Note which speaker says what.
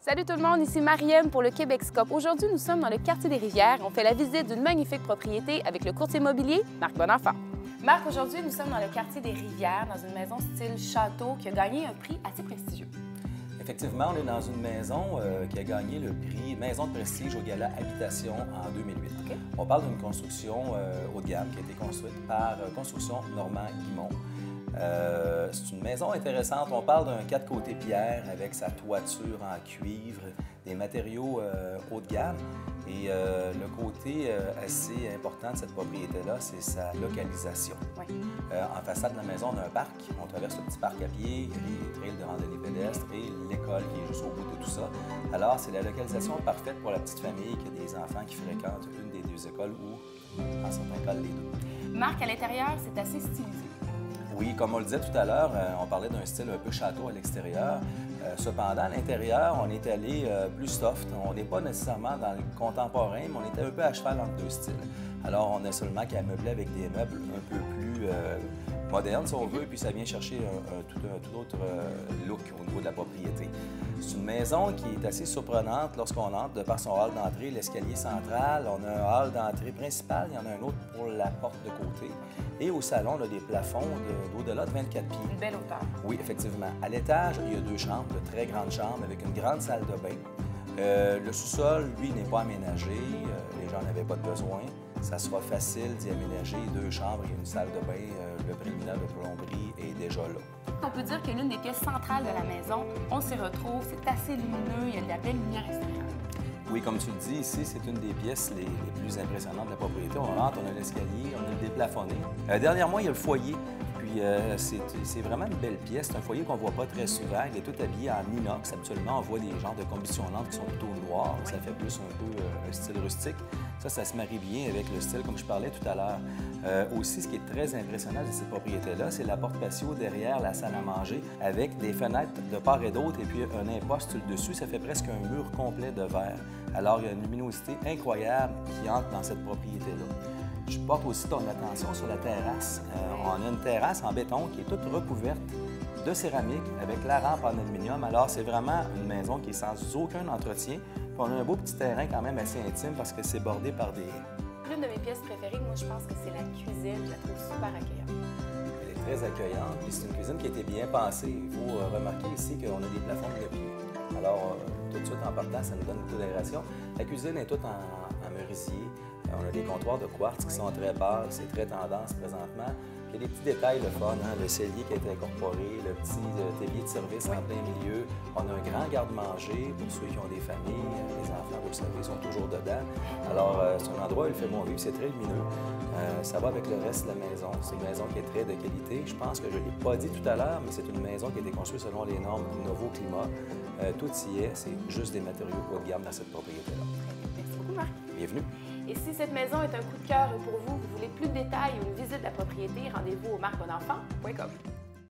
Speaker 1: Salut tout le monde, ici Mariem pour le Québexcope. Aujourd'hui, nous sommes dans le quartier des Rivières. On fait la visite d'une magnifique propriété avec le courtier immobilier Marc Bonenfant. Marc, aujourd'hui, nous sommes dans le quartier des Rivières, dans une maison style château qui a gagné un prix assez prestigieux.
Speaker 2: Effectivement, on est dans une maison qui a gagné le prix Maison de prestige au Gala Habitation en 2008.
Speaker 1: Okay.
Speaker 2: On parle d'une construction haut de gamme qui a été construite par Construction Normand Guimont. C'est une maison intéressante. On parle d'un 4 côtés pierre avec sa toiture en cuivre, des matériaux haut de gamme. Et le côté assez important de cette propriété-là, c'est sa localisation.
Speaker 1: Oui.
Speaker 2: En façade de la maison, on a un parc. On traverse le petit parc à pied, il y a des trails de randonnée pédestre et l'école qui est juste au bout de tout ça. Alors, c'est la localisation parfaite pour la petite famille qui a des enfants qui fréquentent une des deux écoles ou, en certains cas, les deux.
Speaker 1: Marc, à l'intérieur, c'est assez stylisé.
Speaker 2: Oui, comme on le disait tout à l'heure, on parlait d'un style un peu château à l'extérieur. Cependant, à l'intérieur, on est allé plus soft. On n'est pas nécessairement dans le contemporain, mais on était un peu à cheval entre deux styles. Alors, on a seulement qu'à meubler avec des meubles un peu plus modernes, si on veut, et puis ça vient chercher tout autre look au niveau de la propriété. C'est une maison qui est assez surprenante lorsqu'on entre, de par son hall d'entrée, l'escalier central. On a un hall d'entrée principal, il y en a un autre pour la porte de côté. Et au salon, on a des plafonds d'au-delà de 24 pieds.
Speaker 1: Une belle hauteur.
Speaker 2: Oui, effectivement. À l'étage, il y a deux chambres, de très grandes chambres, avec une grande salle de bain. Le sous-sol, lui, n'est pas aménagé. Les gens n'avaient pas de besoin. Ça sera facile d'y aménager deux chambres et une salle de bain. Le préliminaire de plomberie est déjà là.
Speaker 1: On peut dire que l'une des pièces centrales de la maison, on s'y retrouve, c'est assez lumineux, il y a de la belle lumière extérieure.
Speaker 2: Oui, comme tu le dis, ici, c'est une des pièces les plus impressionnantes de la propriété. On rentre, on a l'escalier, on a le déplafonné. Dernièrement, il y a le foyer. Puis, c'est vraiment une belle pièce. C'est un foyer qu'on ne voit pas très souvent. Il est tout habillé en inox. Habituellement, on voit des genres de combustionnantes qui sont plutôt noirs. Ça fait plus un peu un style rustique. Ça se marie bien avec le style, comme je parlais tout à l'heure. Aussi, ce qui est très impressionnant de cette propriété-là, c'est la porte patio derrière la salle à manger, avec des fenêtres de part et d'autre et puis un imposte sur le dessus. Ça fait presque un mur complet de verre. Alors, il y a une luminosité incroyable qui entre dans cette propriété-là. Je porte aussi ton attention sur la terrasse. On a une terrasse en béton qui est toute recouverte de céramique avec la rampe en aluminium. Alors, c'est vraiment une maison qui est sans aucun entretien. Puis on a un beau petit terrain quand même assez intime parce que c'est bordé par des haies.
Speaker 1: L'une de mes pièces préférées, moi, je pense que c'est la cuisine. Je la trouve super accueillante.
Speaker 2: Elle est très accueillante. Puis c'est une cuisine qui a été bien pensée. Il faut remarquer ici qu'on a des plafonds de pied. Alors, tout de suite en partant, ça nous donne beaucoup d'aération. La cuisine est toute en merisier. On a des comptoirs de quartz qui sont très pâles, c'est très tendance présentement. Il y a des petits détails, le fun, hein? Le cellier qui a été incorporé, le petit évier de service en plein milieu. On a un grand garde-manger pour ceux qui ont des familles. Les enfants, vous le savez, sont toujours dedans. Alors, c'est un endroit où il fait bon vivre, c'est très lumineux. Ça va avec le reste de la maison. C'est une maison qui est très de qualité. Je pense que je ne l'ai pas dit tout à l'heure, mais c'est une maison qui a été construite selon les normes du nouveau climat. Tout y est, c'est juste des matériaux haut de gamme dans cette propriété-là.
Speaker 1: Merci beaucoup, Marc.
Speaker 2: Bienvenue.
Speaker 1: Et si cette maison est un coup de cœur pour vous, vous voulez plus de détails ou une visite de la propriété, rendez-vous au marcbonenfant.com.